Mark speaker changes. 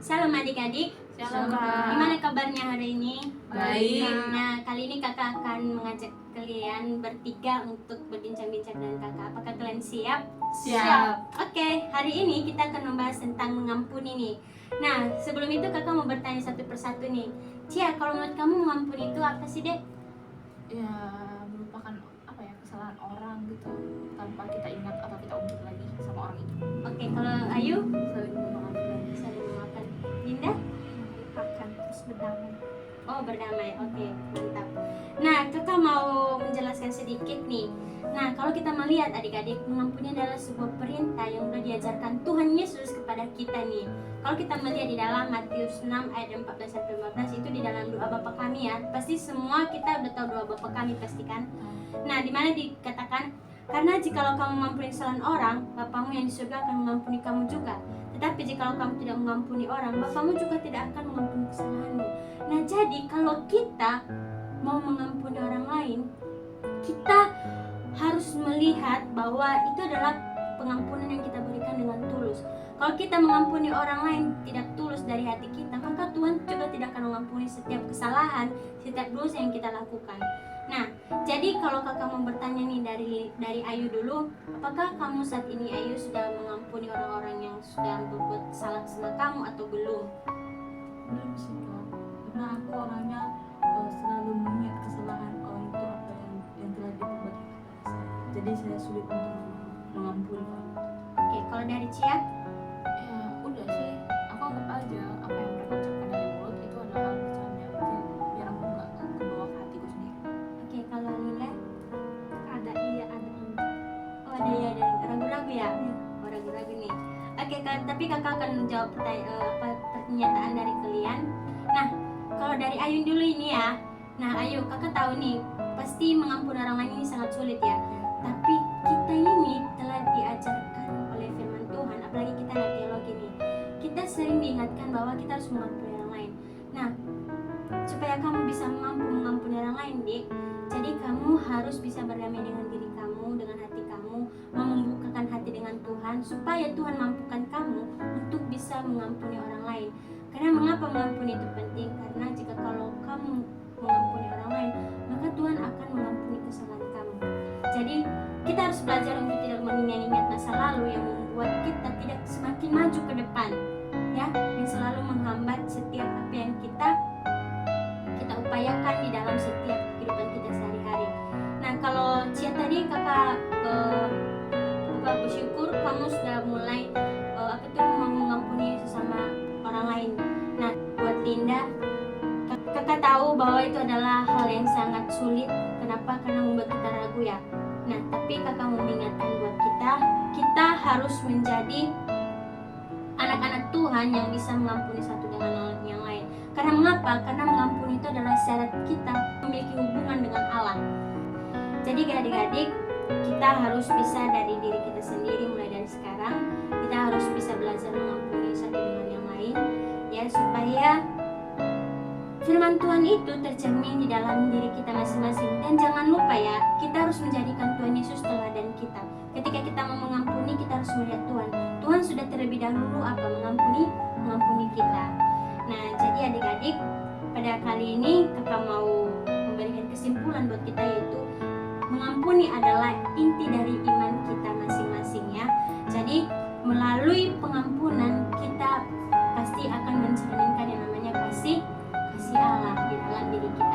Speaker 1: Shalom adik-adik.
Speaker 2: Shalom, Kak.
Speaker 1: Gimana kabarnya hari ini?
Speaker 2: Baik.
Speaker 1: Nah, kali ini kakak akan mengajak kalian bertiga untuk berbincang-bincang dengan kakak. Apakah kalian siap?
Speaker 2: Siap.
Speaker 1: Oke, hari ini kita akan membahas tentang mengampuni nih. Nah, sebelum itu kakak mau bertanya satu persatu nih. Cia, kalau menurut kamu mengampuni itu apa sih, Dek?
Speaker 2: Ya, merupakan kesalahan orang gitu tanpa kita ingat atau kita ungkit lagi sama orang itu.
Speaker 1: Oke, kalau Ayu?
Speaker 2: Saling memaafkan.
Speaker 1: Saling memaafkan. Dinda?
Speaker 3: Akan terus berdamai.
Speaker 1: Oh, berdamai. Oke, mantap. Nah, kakak mau menjelaskan sedikit nih. Nah, kalau kita melihat adik-adik, mengampuni adalah sebuah perintah yang sudah diajarkan Tuhan Yesus kepada kita nih. Kalau kita melihat di dalam Matius 6 ayat 14-15 itu di dalam doa Bapa kami ya. Pasti semua kita udah tahu doa Bapa kami pasti kan. Nah, di mana dikatakan, karena jikalau kamu mengampuni kesalahan orang, Bapamu yang di surga akan mengampuni kamu juga. Tetapi jikalau kamu tidak mengampuni orang, Bapamu juga tidak akan mengampuni kesalahanmu. Nah, jadi kalau kita mau mengampuni orang lain, kita harus melihat bahwa itu adalah pengampunan yang kita berikan dengan tulus. Kalau kita mengampuni orang lain tidak tulus dari hati kita, maka Tuhan juga tidak akan mengampuni setiap kesalahan, setiap dosa yang kita lakukan. Nah, jadi kalau kakak mau bertanya nih dari Ayu dulu, apakah kamu saat ini Ayu sudah mengampuni orang-orang yang sudah berbuat salah sama kamu atau belum?
Speaker 2: Belum sih, Kak. Karena aku orangnya selalu mengingat kesalahan orang itu apa yang telah diperbuat kepada saya. Jadi saya sulit untuk mengampuni, Kak.
Speaker 1: Oke, kalau dari Cia?
Speaker 2: Ya udah sih, aku anggap aja apa yang mereka ucapkan dari mulut itu adalah bercanda aja, biar aku nggak kebawa ke hatiku sendiri.
Speaker 1: Oke, kalau Lila?
Speaker 3: Ada iya, ada enggak.
Speaker 1: Oh, ada ragu-ragu ya? Oh, ragu-ragu nih. Oke, tapi kakak akan menjawab pernyataan dari kalian. Nah, kalau dari Ayu dulu ini ya. Nah, Ayu, kakak tahu nih, pasti mengampuni orang lain ini sangat sulit ya. Tapi kita ini telah diajarkan oleh firman Tuhan, apalagi kita anak teologi nih. Kita sering diingatkan bahwa kita harus mengampuni orang lain. Nah, supaya kamu bisa mampu mengampuni orang lain, Dik, jadi kamu harus bisa berdamai dengan diri kamu, dengan hati kamu, membukakan hati dengan Tuhan, supaya Tuhan mampukan kamu untuk bisa mengampuni orang lain. Karena mengapa mengampuni itu penting? Karena jika kalau kamu mengampuni orang lain, maka Tuhan akan mengampuni kesalahan kamu. Jadi kita harus belajar untuk tidak mengingat masa lalu yang membuat kita tidak semakin maju ke depan, ya, yang selalu menghambat setiap apa yang kita upayakan di dalam setiap kehidupan kita sehari-hari. Nah, kalau Cia tadi kakak bersyukur kamu sudah mulai mengampuni sesama orang lain. Nah, buat Linda, kakak tahu bahwa itu adalah hal yang sangat sulit. Kenapa? Karena membuat kita ragu ya. Nah, tapi kakak mau mengingatkan buat kita harus menjadi anak-anak Tuhan yang bisa mengampuni satu dengan yang lain. Karena mengapa? Karena mengampuni itu adalah syarat kita memiliki hubungan dengan Allah. Jadi adik-adik, kita harus bisa dari diri kita sendiri mulai dari sekarang. Kita harus bisa belajar mengampuni satu dengan yang lain, ya, supaya firman Tuhan itu tercermin di dalam diri kita masing-masing. Dan jangan lupa ya, kita harus menjadikan Tuhan Yesus teladan kita. Ketika kita mau mengampuni, kita harus melihat Tuhan. Tuhan sudah terlebih dahulu mengampuni kita. Nah, jadi adik-adik, pada kali ini kakak mau memberikan kesimpulan buat kita, yaitu mengampuni adalah inti dari iman kita masing-masing ya. Jadi melalui pengampunan kita pasti akan mencerminkan yang namanya kasih Allah di dalam diri kita.